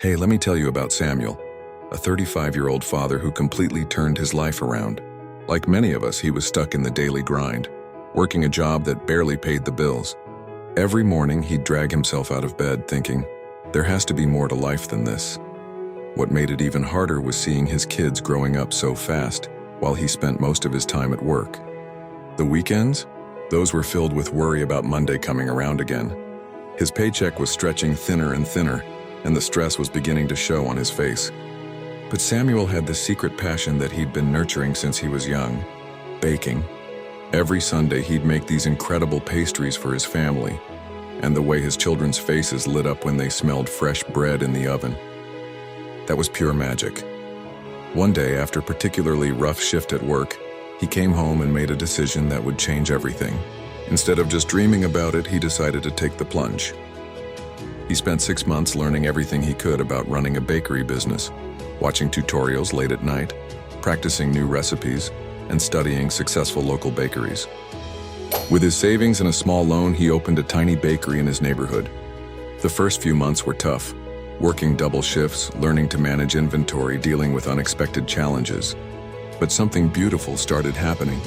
Hey, let me tell you about Samuel, a 35-year-old father who completely turned his life around. Like many of us, he was stuck in the daily grind, working a job that barely paid the bills. Every morning, he'd drag himself out of bed thinking, there has to be more to life than this. What made it even harder was seeing his kids growing up so fast, while he spent most of his time at work. The weekends? Those were filled with worry about Monday coming around again. His paycheck was stretching thinner and thinner, and the stress was beginning to show on his face. But Samuel had the secret passion that he'd been nurturing since he was young: baking. Every Sunday he'd make these incredible pastries for his family, and the way his children's faces lit up when they smelled fresh bread in the oven. That was pure magic. One day, after a particularly rough shift at work, he came home and made a decision that would change everything. Instead of just dreaming about it, he decided to take the plunge. He spent 6 months learning everything he could about running a bakery business, watching tutorials late at night, practicing new recipes, and studying successful local bakeries. With his savings and a small loan, he opened a tiny bakery in his neighborhood. The first few months were tough, working double shifts, learning to manage inventory, dealing with unexpected challenges. But something beautiful started happening.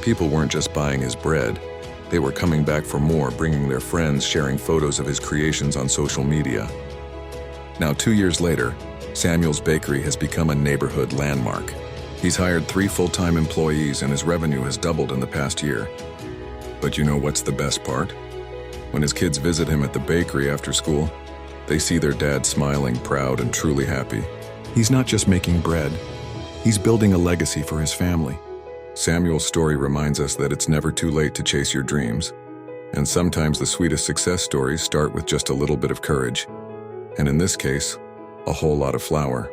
People weren't just buying his bread. They were coming back for more, bringing their friends, sharing photos of his creations on social media. Now, 2 years later, Samuel's bakery has become a neighborhood landmark. He's hired 3 full-time employees and his revenue has doubled in the past year. But you know what's the best part? When his kids visit him at the bakery after school, they see their dad smiling, proud, and truly happy. He's not just making bread, he's building a legacy for his family. Samuel's story reminds us that it's never too late to chase your dreams. And sometimes the sweetest success stories start with just a little bit of courage. And in this case, a whole lot of flour.